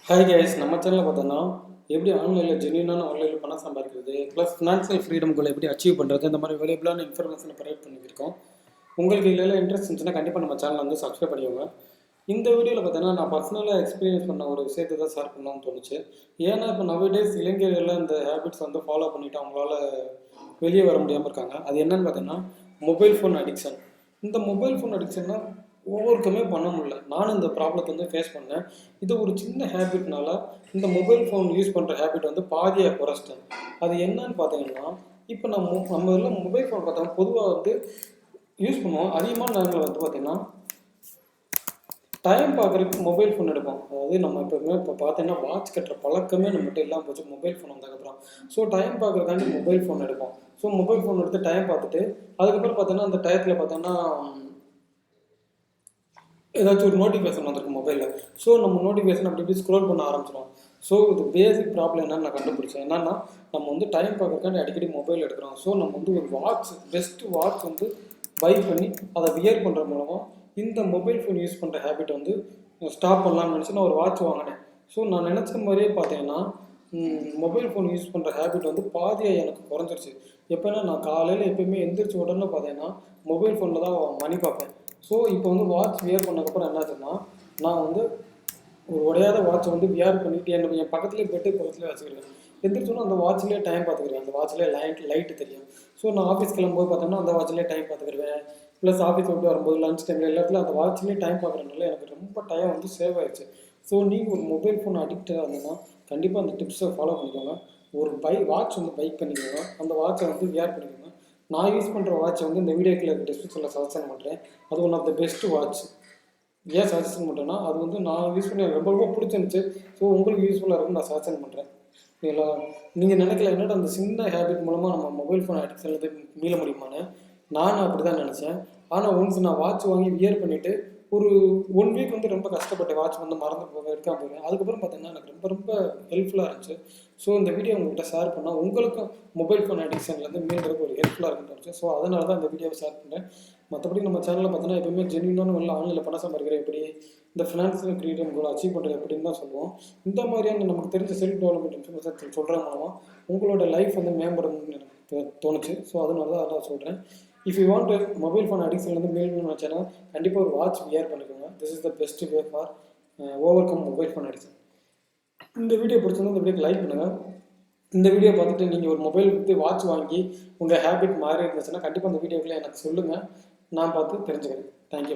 Hi guys, நம்ம சேனலில் பார்த்தோன்னா எப்படி ஆன்லைனில் ஜென்யூனான ஆன்லைனில் பணம் சம்பாதிக்கிறது ப்ளஸ் ஃபினான்ஷியல் ஃப்ரீடம் கோல் எப்படி அச்சீவ் பண்ணுறது இந்த மாதிரி வேலைபிளான இன்ஃபர்மேஷனை ப்ரொவைட் பண்ணியிருக்கோம். உங்களுக்கு இதில் இன்ட்ரெஸ்ட் இருந்துச்சுன்னா கண்டிப்பாக நம்ம சேனலை வந்து சப்ஸ்கிரைப் பண்ணிக்கோங்க. இந்த வீடியோவில் பார்த்தோன்னா நான் பர்சனலாக எக்ஸ்பீரியன்ஸ் பண்ண ஒரு விஷயத்தை தான் ஷேர் பண்ணணும்னு தோணுச்சு. ஏன்னா இப்போ நவடேஸ் இளைஞர்கள் இந்த ஹேபிட்ஸ் வந்து ஃபாலோ பண்ணிவிட்டு அவங்களால வெளியே வர முடியாமல் இருக்காங்க. அது என்னன்னு பார்த்தீங்கன்னா மொபைல் ஃபோன் அடிக்ஷன். இந்த மொபைல் ஃபோன் அடிக்ஷன்னா ஒவ்வொருக்குமே பண்ண முடியல. நானும் இந்த ப்ராப்ளத்தை வந்து ஃபேஸ் பண்ணேன். இது ஒரு சின்ன ஹேபிட்னால இந்த மொபைல் ஃபோன் யூஸ் பண்ணுற ஹேபிட் வந்து பாதியாக குறைச்சிட்டேன். அது என்னன்னு பார்த்தீங்கன்னா இப்போ நம்ம இதில் மொபைல் ஃபோன் பார்த்தோம்னா பொதுவாக வந்து யூஸ் பண்ணுவோம். அதிகமான நேரங்கள் வந்து பார்த்திங்கன்னா டைம் பார்க்குறதுக்கு மொபைல் ஃபோன் எடுப்போம். அதாவது நம்ம இப்போ பார்த்தீங்கன்னா வாட்ச் கட்டுற பழக்கமே நம்மகிட்ட இல்லாமல் போச்சு மொபைல் ஃபோன் வந்ததுக்கப்புறம். ஸோ டைம் பார்க்குறதுக்காண்டி மொபைல் ஃபோன் எடுப்போம். ஸோ மொபைல் ஃபோன் எடுத்து டைம் பார்த்துட்டு அதுக்கப்புறம் பார்த்தோன்னா அந்த டயத்தில் பார்த்தோன்னா ஏதாச்சும் ஒரு நோட்டிஃபிகேஷன் வந்திருக்கு மொபைலில். ஸோ நம்ம நோட்டிஃபிகேஷன் அப்படி இப்படி ஸ்க்ரோல் பண்ண ஆரம்பிச்சிடும். ஸோ இது பேசிக் ப்ராப்ளம் என்னன்னு நான் கண்டுபிடிச்சேன். என்னன்னா நம்ம வந்து டைம் பார்க்கறதுக்காண்டி அடிக்கடி மொபைல் எடுக்கிறோம். ஸோ நம்ம வந்து ஒரு பெஸ்ட் வாட்ச் வந்து பை பண்ணி அதை வியர் பண்ணுற மூலமாக இந்த மொபைல் ஃபோன் யூஸ் பண்ணுற ஹேபிட் வந்து ஸ்டாப் பண்ணலாம்னு நினச்சி நான் ஒரு வாட்ச் வாங்கினேன். ஸோ நான் நினச்ச மாதிரியே பார்த்தீங்கன்னா மொபைல் ஃபோன் யூஸ் பண்ணுற ஹேபிட் வந்து பாதியாக எனக்கு குறைஞ்சிருச்சு. எப்போனா நான் காலையில் எப்போயுமே எந்திரிச்ச உடனே பார்த்தீங்கன்னா மொபைல் ஃபோனில் தான் மணி பார்ப்பேன். ஸோ இப்போ வந்து வாட்ச் வியர் பண்ணதுக்கப்புறம் என்னாச்சுன்னா நான் வந்து ஒரு உடையாத வாட்சை வந்து வியர் பண்ணிவிட்டு என் பக்கத்துலேயே பெட்டு பக்கத்துலேயே வச்சுக்கிறேன். எந்திரிச்சோன்னா அந்த வாட்ச்லேயே டைம் பார்த்துக்கிறேன். அந்த வாட்ச்லேயே லைட்டு தெரியும். ஸோ நான் ஆஃபீஸ் கிளம்பும்போது பார்த்தோம்னா அந்த வாட்ச்லேயே டைம் பார்த்துக்கிடுவேன். ப்ளஸ் ஆஃபீஸ் விட்டு வரும்போது லஞ்ச் டைமில் எல்லாத்துல அந்த வாட்ச்லேயே டைம் பார்க்குறதுனால எனக்கு ரொம்ப டைம் வந்து சேவ் ஆயிடுச்சு. ஸோ நீங்கள் ஒரு மொபைல் ஃபோன் அடிக்டாக இருந்தீங்கன்னா கண்டிப்பாக அந்த டிப்ஸை ஃபாலோ பண்ணிக்கோங்க. ஒரு வாட்ச் வந்து பைக் பண்ணிக்கோங்க. அந்த வாட்சை வந்து வியர் பண்ணிக்கோங்க. நான் யூஸ் பண்ணுற வாட்ச் வந்து இந்த வீடியோக்கில் இருக்க டிஸ்கிரிப்ஷனில் சஜஷன் பண்ணுறேன். அது one of the best watch. ஏன் சஜஷன் பண்ணுறேன்னா அது வந்து நான் யூஸ் பண்ணி ரொம்ப ரொம்ப பிடிச்சிருந்துச்சு. ஸோ உங்களுக்கு யூஸ்ஃபுல்லாக இருக்குன்னு நான் சஜஷன் பண்ணுறேன். இல்லை நீங்கள் நினைக்கல என்னோட அந்த சின்ன ஹேபிட் மூலமாக நம்ம மொபைல் ஃபோன் அடிக்ஷன்லேருந்து மீள முடியுமான்னு நானும் அப்படி தான் நினச்சேன். ஆனால் ஒன்ஸ் நான் வாட்ச் வாங்கி வியர் பண்ணிவிட்டு ஒரு 1 வீக் வந்து ரொம்ப கஷ்டப்பட்டேன். வாட்ச் வந்து மறந்து எடுக்காமல் போயிடுவேன். அதுக்கப்புறம் பார்த்தீங்கன்னா எனக்கு ரொம்ப ரொம்ப ஹெல்ப்ஃபுல்லாக இருந்துச்சு. ஸோ இந்த வீடியோ உங்கள்கிட்ட ஷேர் பண்ணால் உங்களுக்கும் மொபைல் ஃபோன் அடிக்ஷன்லேருந்து மீள்றதுக்கு ஒரு ஹெல்ப்ஃபுல்லாக இருக்குன்னு தோணுச்சு. ஸோ அதனால தான் இந்த வீடியோவை ஷேர் பண்ணுறேன். மற்றபடி நம்ம சேனலில் பார்த்தோன்னா எப்பவுமே ஜென்யூனான நல்ல ஆன்லைனில் பணம் சம்பாதிக்கிற எப்படி இந்த ஃபினான்ஷியல் ஃப்ரீடம் கோல் அச்சீவ் பண்ணுறது எப்படின்னு தான் சொல்லுவோம். இந்த மாதிரியான நமக்கு தெரிஞ்ச செல்ஃப் டெவலப்மெண்ட் இன்ஃபர்மேஷன் சொல்கிற மூலமாக உங்களோட லைஃப் வந்து மேம்படும்னு எனக்கு தோணுச்சு. ஸோ அதனால தான் அதான் சொல்கிறேன். If you want mobile phone அடிக்ஷன்லேருந்து மீளணும்னு நினச்சேன்னா கண்டிப்பாக ஒரு வாட்ச் வியர் பண்ணிக்கோங்க. This is the best way for overcome mobile phone addiction. இந்த வீடியோ பிடிச்சிருந்தா இந்த வீடியோக்கு லைக் பண்ணுங்கள். இந்த வீடியோ பார்த்துட்டு நீங்கள் ஒரு மொபைல் விற்று வாட்ச் வாங்கி உங்கள் ஹேபிட் மாறி இருந்துச்சுன்னா கண்டிப்பாக அந்த வீடியோக்குள்ளே எனக்கு சொல்லுங்கள். நான் பார்த்து தெரிஞ்சுக்கிறேன். தேங்க்யூ.